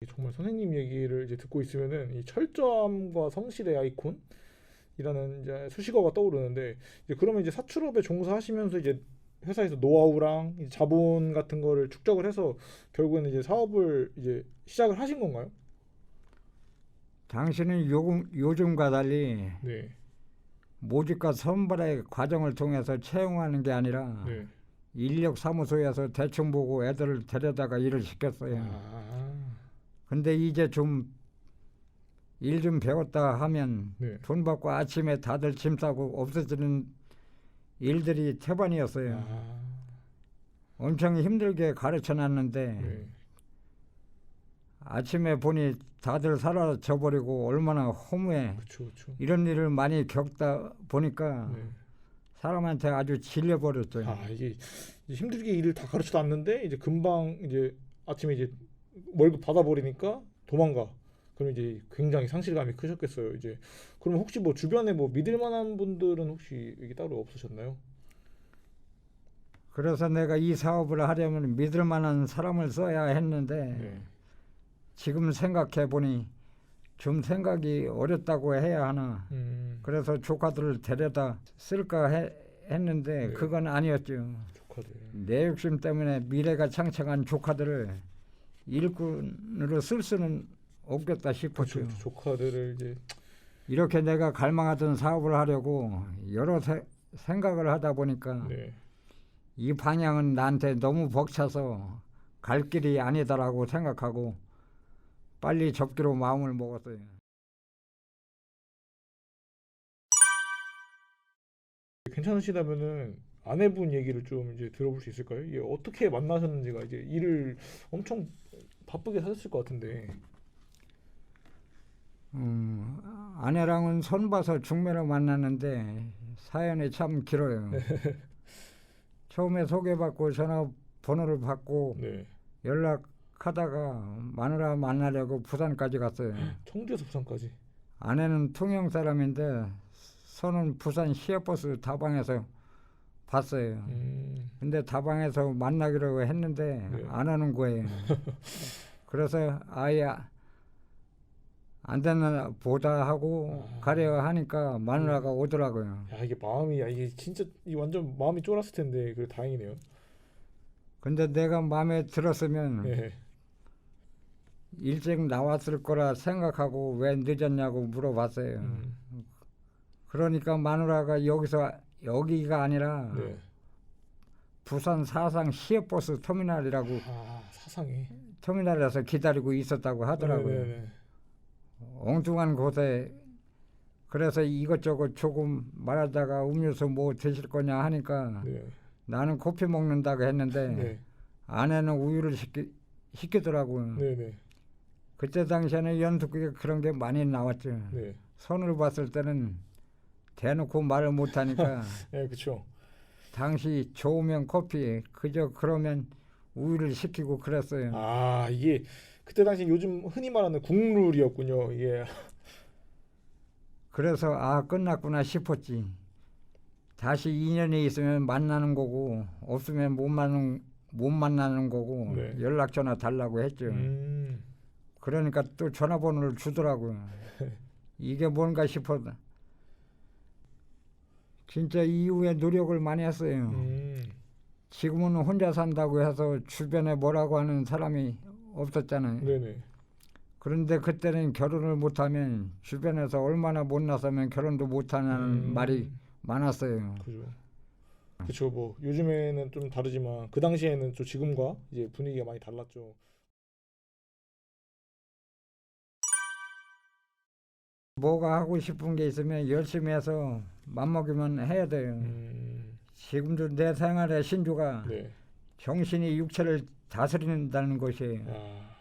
정말 선생님 얘기를 이제 듣고 있으면은 이 철저함과 성실의 아이콘이라는 이제 수식어가 떠오르는데, 이제 그러면 이제 사출업에 종사하시면서 이제 회사에서 노하우랑 이제 자본 같은 거를 축적을 해서 결국에는 이제 사업을 이제 시작을 하신 건가요? 당신은 요즘과 달리 네, 모집과 선발의 과정을 통해서 채용하는 게 아니라 네. 인력사무소에서 대충 보고 애들을 데려다가 일을 시켰어요. 아, 근데 이제 좀 일 좀 배웠다 하면 네. 돈 받고 아침에 다들 짐 싸고 없어지는 일들이 태반이었어요. 아, 엄청 힘들게 가르쳐 놨는데 네. 아침에 보니 다들 사라져 버리고 얼마나 허무해. 그쵸, 그쵸. 이런 일을 많이 겪다 보니까 네. 사람한테 아주 질려버렸죠. 아, 이게 이제 힘들게 일을 다 가르쳐 놨는데 이제 금방 이제 아침에 이제 월급 받아버리니까 도망가. 그럼 이제 굉장히 상실감이 크셨겠어요. 이제 그럼 혹시 뭐 주변에 뭐 믿을 만한 분들은 혹시 이게 따로 없으셨나요? 그래서 내가 이 사업을 하려면 믿을 만한 사람을 써야 했는데 네. 지금 생각해 보니 좀 생각이 어렵다고 해야 하나. 음. 그래서 조카들을 데려다 쓸까 했는데 네. 그건 아니었죠. 조카들. 내 욕심 때문에 미래가 창창한 조카들을 일꾼으로 쓸 수는 없겠다 그쵸, 싶었죠. 그쵸. 조카들을 이제. 이렇게 내가 갈망하던 사업을 하려고 여러 생각을 하다 보니까 네. 이 방향은 나한테 너무 벅차서 갈 길이 아니다라고 생각하고 빨리 접기로 마음을 먹었어요. 괜찮으시다면은 아내분 얘기를 좀 이제 들어볼 수 있을까요? 이게 어떻게 만나셨는지가 이제 일을 엄청 바쁘게 하셨을 것 같은데. 아내랑은 손봐서 중매로 만났는데 사연이 참 길어요. 처음에 소개받고 전화번호를 받고 네. 연락하다가 마누라 만나려고 부산까지 갔어요. 청주에서 부산까지. 아내는 통영 사람인데 선은 부산 시외버스 다방에서 봤어요. 음. 근데 다방에서 만나기로 했는데 네. 안 오는 거예요. 그래서 아예 안 되나 보다 하고 아. 가려 하니까 마누라가 네. 오더라고요. 야, 이게 마음이, 야, 이게 진짜 이 완전 마음이 쫄았을 텐데 그래 다행이네요. 근데 내가 마음에 들었으면 네. 일찍 나왔을 거라 생각하고 왜 늦었냐고 물어봤어요. 음. 그러니까 마누라가 여기가 아니라 네. 부산 사상 시외버스 터미널이라고 아, 사상이. 터미널에서 기다리고 있었다고 하더라고요. 네네네. 엉뚱한 곳에. 그래서 이것저것 조금 말하다가 음료수 뭐 드실 거냐 하니까 네. 나는 커피 먹는다고 했는데 네. 아내는 우유를 시키더라고요. 네네. 그때 당시에는 연속극에 그런 게 많이 나왔죠. 네. 손을 봤을 때는 대놓고 말을 못하니까 네, 그쵸. 당시 좋으면 커피 그저 그러면 우유를 시키고 그랬어요. 아, 이게 그때 당시 요즘 흔히 말하는 국룰이었군요. 이게. 그래서 아 끝났구나 싶었지. 다시 인연이 있으면 만나는 거고 없으면 못 만나는 거고 네. 연락처나 달라고 했죠. 음. 그러니까 또 전화번호를 주더라고요. 이게 뭔가 싶어. 진짜 이후에 노력을 많이 했어요. 음. 지금은 혼자 산다고 해서 주변에 뭐라고 하는 사람이 없었잖아요. 네네. 그런데 그때는 결혼을 못하면 주변에서 얼마나 못나서면 결혼도 못하냐는 말이 많았어요. 그죠. 그쵸. 뭐 요즘에는 좀 다르지만 그 당시에는 좀 지금과 이제 분위기가 많이 달랐죠. 뭐가 하고 싶은 게 있으면 열심히 해서 맘먹으면 해야 돼요. 음. 지금도 내 생활의 신조가 네. 정신이 육체를 다스린다는 것이에요. 아,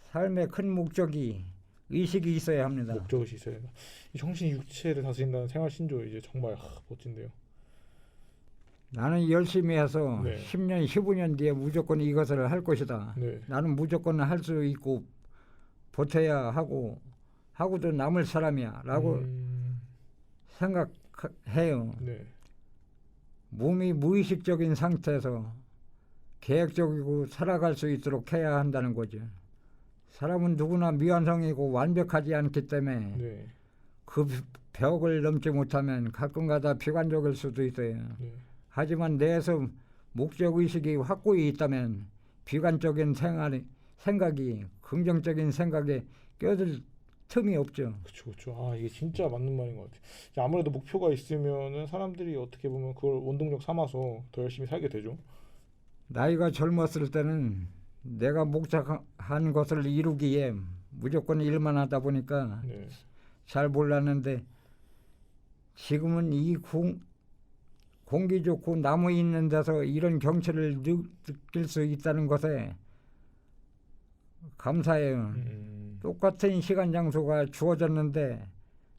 삶의 큰 목적이 의식이 있어야 합니다. 목적이 있어야 된다. 이 정신 육체를 다스린다는 생활 신조 이제 정말 멋진데요. 나는 열심히 해서 네. 10년, 15년 뒤에 무조건 이것을 할 것이다. 네. 나는 무조건 할 수 있고 버텨야 하고도 남을 사람이야 라고 음. 생각해요. 네. 몸이 무의식적인 상태에서 계획적이고 살아갈 수 있도록 해야 한다는 거죠. 사람은 누구나 미완성이고 완벽하지 않기 때문에 네. 그 벽을 넘지 못하면 가끔가다 비관적일 수도 있어요. 네. 하지만 내에서 목적의식이 확고히 있다면 비관적인 생각이 긍정적인 생각에 껴들 틈이 없죠. 그쵸, 그쵸. 아, 이게 진짜 맞는 말인 것 같아요. 이제 아무래도 목표가 있으면은 사람들이 어떻게 보면 그걸 원동력 삼아서 더 열심히 살게 되죠. 나이가 젊었을 때는 내가 목적한 것을 이루기에 무조건 일만 하다 보니까 네. 잘 몰랐는데 지금은 이 공기 좋고 나무 있는 데서 이런 경치를 느낄 수 있다는 것에 감사해요. 똑같은 시간 장소가 주어졌는데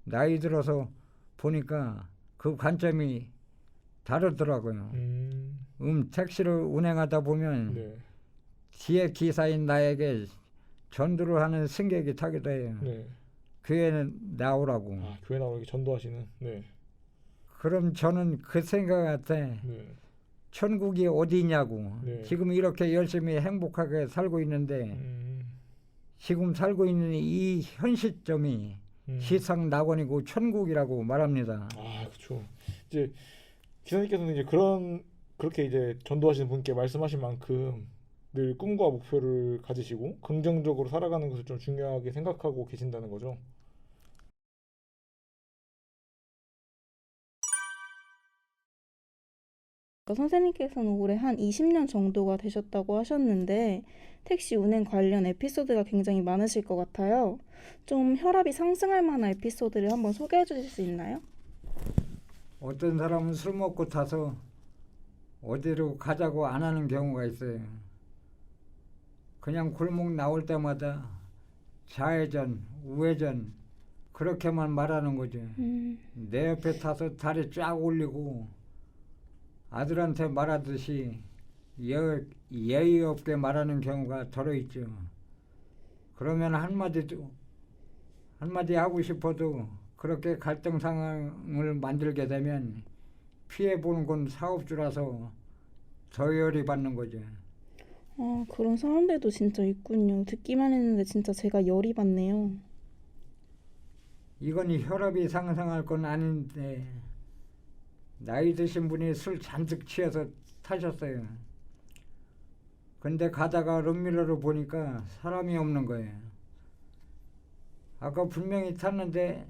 나이 들어서 보니까 그 관점이 다르더라고요. 택시를 운행하다 보면 네. 뒤에 기사인 나에게 전도를 하는 승객이 타기도 해요. 네. 교회는 나오라고. 아, 교회 나오게 전도하시는. 네. 그럼 저는 그 생각한테 네. 천국이 어디냐고. 네. 지금 이렇게 열심히 행복하게 살고 있는데 지금 살고 있는 이 현 시점이 지상 낙원이고 천국이라고 말합니다. 아, 그렇죠. 이제 기사님께서는 이제 그렇게 이제 전도하시는 분께 말씀하신 만큼 늘 꿈과 목표를 가지시고 긍정적으로 살아가는 것을 좀 중요하게 생각하고 계신다는 거죠. 선생님께서는 올해 한 20년 정도가 되셨다고 하셨는데 택시 운행 관련 에피소드가 굉장히 많으실 것 같아요. 좀 혈압이 상승할 만한 에피소드를 한번 소개해 주실 수 있나요? 어떤 사람은 술 먹고 타서 어디로 가자고 안 하는 경우가 있어요. 그냥 골목 나올 때마다 좌회전, 우회전 그렇게만 말하는 거죠. 내 옆에 타서 다리 쫙 올리고 아들한테 말하듯이 예의 없게 말하는 경우가 덜어 있죠. 그러면 한마디 하고 싶어도 그렇게 갈등 상황을 만들게 되면 피해보는 건 사업주라서 더 열이 받는 거죠. 아, 그런 사람들도 진짜 있군요. 듣기만 했는데 진짜 제가 열이 받네요. 이건 혈압이 상승할 건 아닌데 나이 드신 분이 술 잔뜩 취해서 타셨어요. 근데 가다가 룸미러로 보니까 사람이 없는 거예요. 아까 분명히 탔는데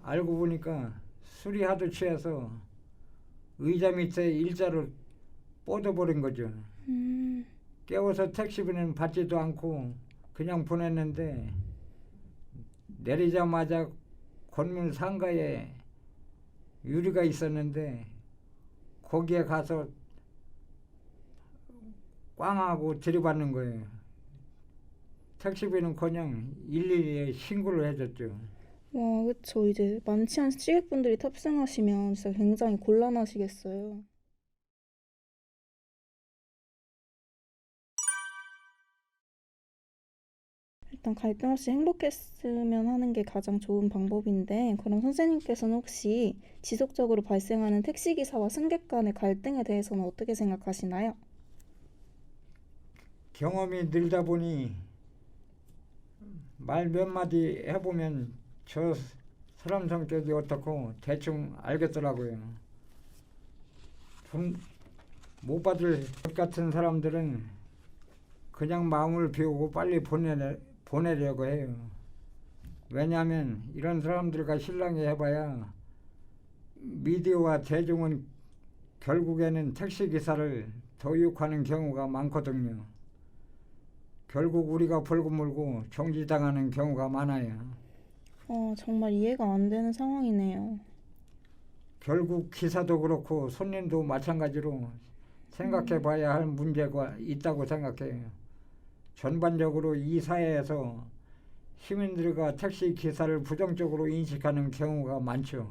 알고 보니까 술이 하도 취해서 의자 밑에 일자로 뻗어버린 거죠. 깨워서 택시비는 받지도 않고 그냥 보냈는데 내리자마자 건물 상가에 유리가 있었는데 거기에 가서 꽝하고 들이받는 거예요. 택시비는커녕 112에 신고를 해줬죠. 와, 그쵸. 이제 많지 않은 시객분들이 탑승하시면 진짜 굉장히 곤란하시겠어요. 일단 갈등 없이 행복했으면 하는 게 가장 좋은 방법인데, 그럼 선생님께서는 혹시 지속적으로 발생하는 택시기사와 승객 간의 갈등에 대해서는 어떻게 생각하시나요? 경험이 늘다 보니 말 몇 마디 해보면 저 사람 성격이 어떻고 대충 알겠더라고요. 돈 못 받을 것 같은 사람들은 그냥 마음을 비우고 빨리 보내려고 해요. 왜냐하면 이런 사람들과 실랑이 해봐야 미디어와 대중은 결국에는 택시기사를 더 욕하는 경우가 많거든요. 결국 우리가 벌고 물고 정지당하는 경우가 많아요. 정말 이해가 안 되는 상황이네요. 결국 기사도 그렇고 손님도 마찬가지로 생각해봐야 할 문제가 있다고 생각해요. 전반적으로 이 사회에서 시민들과 택시 기사를 부정적으로 인식하는 경우가 많죠.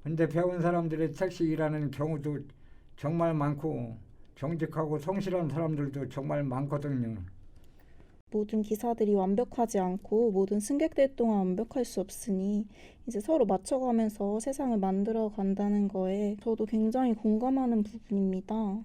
근데 배운 사람들이 택시 일하는 경우도 정말 많고 정직하고 성실한 사람들도 정말 많거든요. 모든 기사들이 완벽하지 않고 모든 승객들 또한 완벽할 수 없으니 이제 서로 맞춰가면서 세상을 만들어 간다는 거에 저도 굉장히 공감하는 부분입니다.